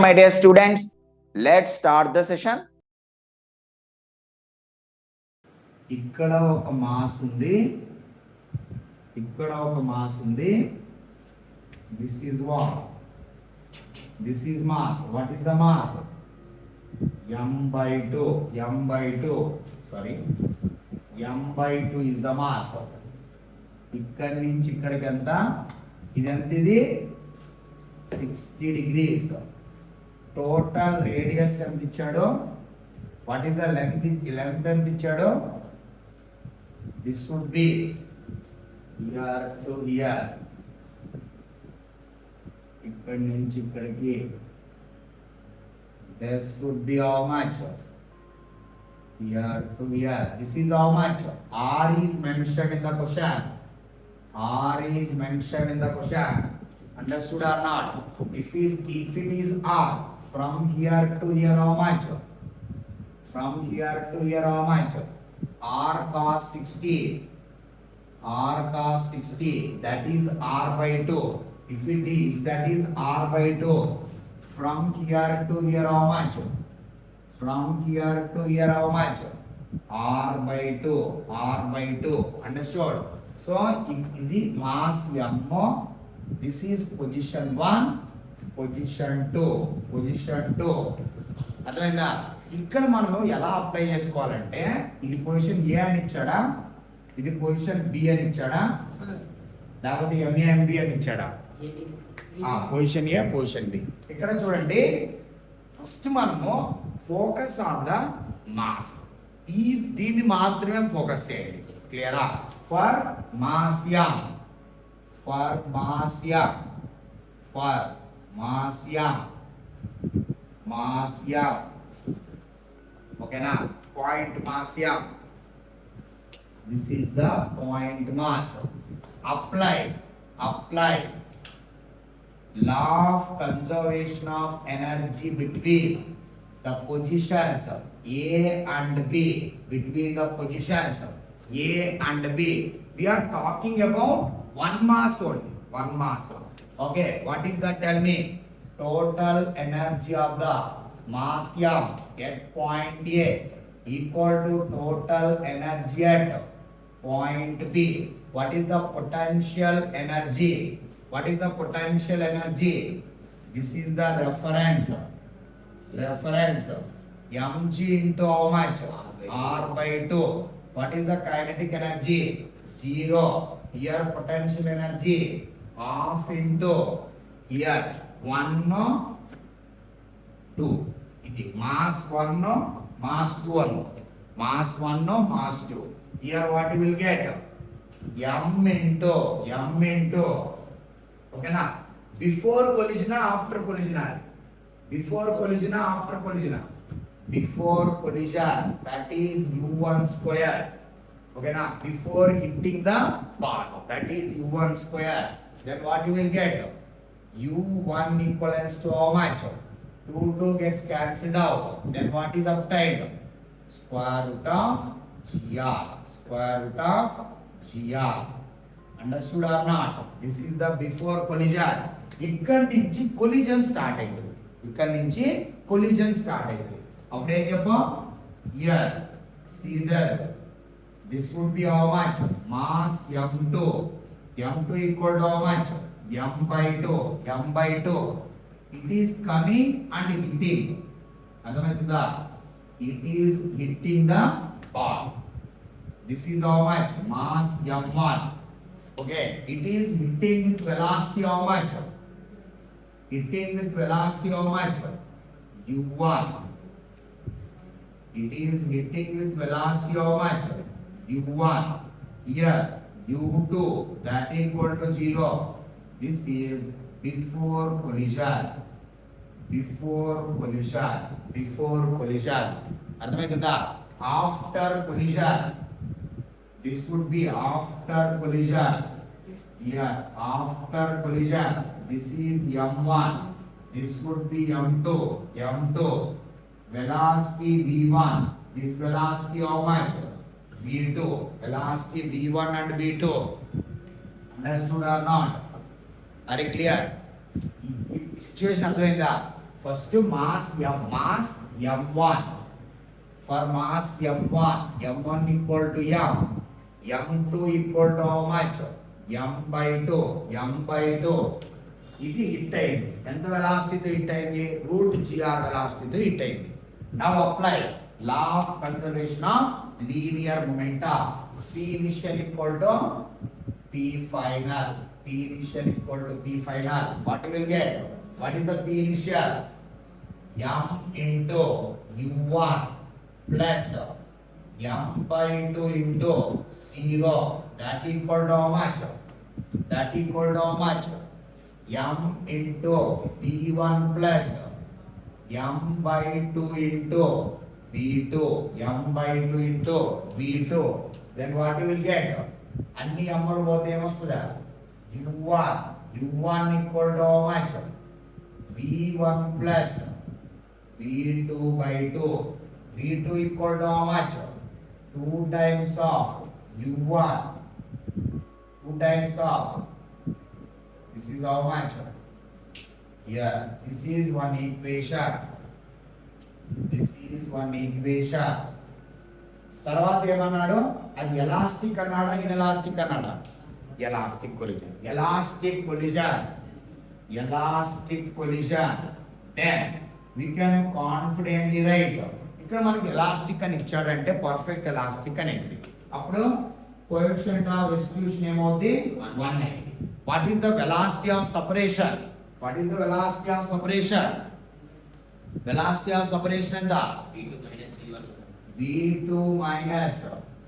my dear students, let's start the session. ఇక్కడ ఒక mass ఉంది, ఇక్కడ ఒక మాస్ ఉంది. This is what? This is mass. What is the mass? m/2. m/2. Sorry. m/2 is the mass. ఇక్కడి నుంచి ఇక్కడికి ఎంత? ఇదెంత? ఇది 60 degrees. టోటల్ రేడియస్ ఎంత ఇచ్చాడో, వాట్ ఈస్ ద లెంగ్త్ ఎంత ఇచ్చాడో, this would be here to here, ఇక్కడి నుంచి ఇక్కడికి. This would be how much? Here to here. This is how much? r is mentioned in the question. r is mentioned in the question. Understood or not? If it is r, from here to here how much? From here to here how much? r cos 60. r cos 60, that is r by 2. If that is r by 2, from here to here how much? From here to here how much? r by 2. r by 2. Understood? So ఇది mass m. This is position 1, position 2, position 2. అర్థమైందా? ఇక్కడ మనం ఎలా apply చేసుకోవాలంటే, ఇది position ఏ అని ఇచ్చాడా, ఇది పొజిషన్ బి అని ఇచ్చాడా, లేకపోతే ఎంఏఎంబి అని ఇచ్చాడా? పొజిషన్ ఏ, పొజిషన్ బి. ఇక్కడ చూడండి, ఫస్ట్ మనము ఫోకస్ ఆన్ ద మాస్. దీన్ని మాత్రమే ఫోకస్ చేయండి. క్లియరా? For mass m, for mass m, for mass m, mass m. Okay na? Point mass m. This is the point mass. Apply law of conservation of energy between the positions A and B. Between the positions A and B, we are talking about one mass only. One mass. Okay, what is that? Tell me. Total energy of the mass m at point A equal to total energy at point B. What is the potential energy? What is the potential energy? This is the reference. Mg into how much? R by 2. What is the kinetic energy? 0. Here potential energy half into here 1, 2. ఇది mass 1, mass 2 Anu. mass 1, mass 2. Here what you will get? m into ఓకేనా? Before collision, after collision? Before collision, after collision? Before collision, that is u1 square. Okay na? Before hitting the ball, that is u1 square. Then what you will get? u1 equals to how much? 2 gets cancelled out. Then what is obtained? Square root of gr. Square root of gr. Understood or not? This is the before collision. ఇక్కడ నుంచి collision start అయింది. ఇక్కడ నుంచి collision start అయింది. అప్పుడు ఏం చెప్పు? Here, see this. This would be how much? Mass m2. m2 equal to how much? m by 2. m by 2. It is coming and hitting. అర్థమవుతుందా? It is hitting the ball. This is how much? Mass m1. Okay. It is hitting with velocity how much? Hitting with velocity how much? u1. It is hitting with velocity how much? u1. Here u2, that equal to 0. This is before collision. అర్థమైందా? After collision, this would be after collision. Here after collision, this is m1, this would be m2. Velocity v1, this velocity how much? v2. Velocity v1 and v2. Understood or not? Are you clear? Situation అర్థమైందా? First mass M1. For mass M1 equal to M. M2 equal to how much? M by 2. ఇది hit అయింది. ఎంత వెలాసిటీతో hit అయింది? Route GR వెలాసిటీతో hit అయింది. Now apply law of conservation of linear momentum. P initial equal to P final. What you will get? What is the P initial? M into U1 plus M by 2 into 0. That equal to how much? M into V1 plus M by 2 into V2. M by 2 into V2. Then what you will get? అన్ని అమ్మలు పోతే ఏమొస్తుందా? U1 equal to how much? V1 plus V2 by 2. V2 equal to how much? 2 times of U1. 2 times of. This is how much? Here, this is one equation. తర్వాత ఏమన్నాడు? అది elastic అన్నాడా, inelastic అన్నాడా? Elastic collision. Then we can confidently write. ఇక్కడ మనకి elastic అని ఇచ్చాడంటే perfect elastic అనేది. అప్పుడు కోఎఫిషియంట్ ఆఫ్ రెస్టిట్యూషన్ ఏమవుతుంది? 1. What is the velocity of separation? Velocity of separation ఎంత? V2 minus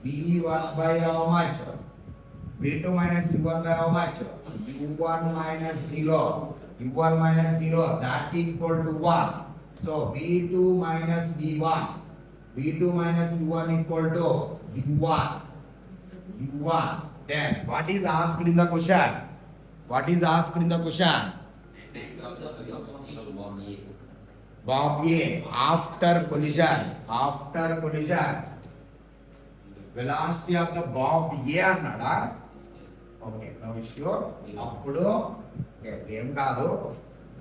V1 by how much? V2 minus U1 by how much? U1 minus 0. That equal to 1. So V2 minus V1 equal to U1. Then what is asked in the question? Bob A. After collision. Velocity of the Bob A అన్నాడా? Okay, no issue. అప్పుడు ఏం కాదు,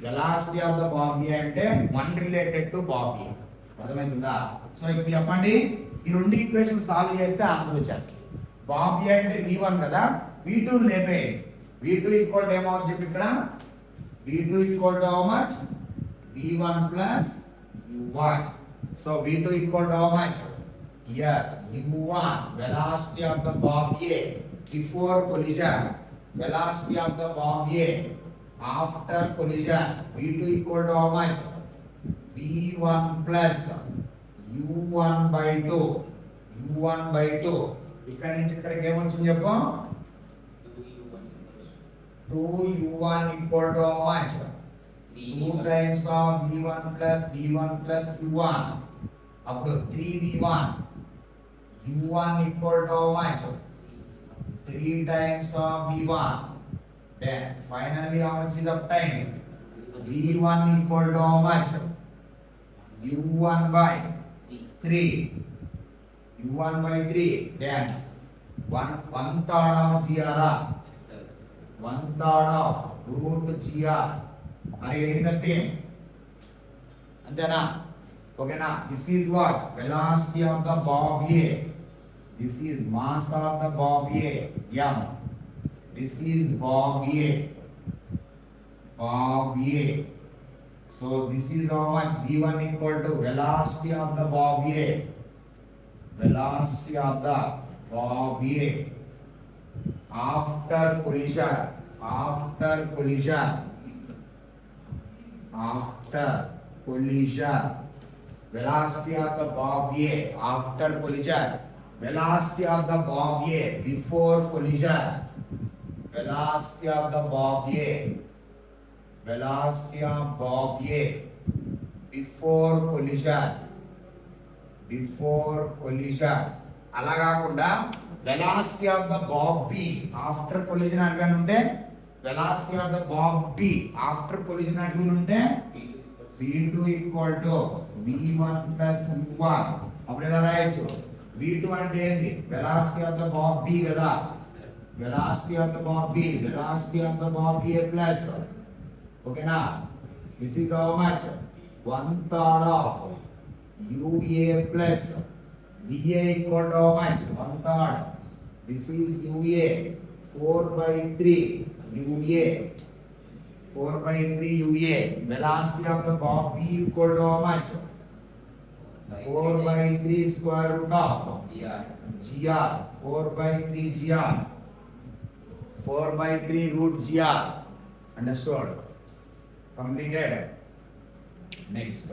velocity of the Bob A అంటే 1 related to Bob ఏ. అర్థమైందా? So ఇప్పుడు చెప్పండి, ఈ రెండు ఈక్వేషన్ సాల్వ్ చేస్తే ఆన్సర్ వచ్చేస్తుంది. బాబ్ ఏ అంటే V1 కదా, V2 లేపేయండి. V2 ఈక్వల్ టు ఏమవుతుంది చెప్పి ఇక్కడ? V2 equal to how much? V1 plus U1. So V2 equal to how much? Here U1, velocity of the bob A before collision. Velocity of the bob A after collision. V2 equal to how much? V1 plus U1 by 2. ఇక్కడ నుంచి ఇక్కడికి ఏమొచ్చింది చెప్పు? 2U1 equal to how much? 2 times of V1 plus U1. అప్పుడు 3V1. U1 equal to how much? 3 times of V1. Then finally how much is obtained? V1 equal to how much? U1 by 3. Then 1/3 of GR. 1/3 of root GR. Are you getting the same? Antena? Okay na? This is what? Velocity of the bob A. This is mass of the bob A. M. This is bob A. So this is how much? V1 equal to velocity of the bob A. After collision. Velocity of the bob A after collision. Velocity of the bob A before collision. Velocity of bob A before collision. అలా కాకుండా velocity of the bob B after collision అడగని ఉంటే velocity of the bob B after collision అడగని ఉంటే V2 equal to V1 plus U1. అప్పుడు ఎలా రాయొచ్చు? V2 అంటే ఏంది? velocity of the bob B కదా, velocity of the bob A plus. ఓకేనా? This is how much? 1/3 of UA plus VA equal to how much? 1/3. This is UA. 4/3 UA. 4/3 UA. Velocity of the ball B equal to how much? 4/3 square root of GR. 4/3 GR. 4/3 root GR. Understood? Completed. Next.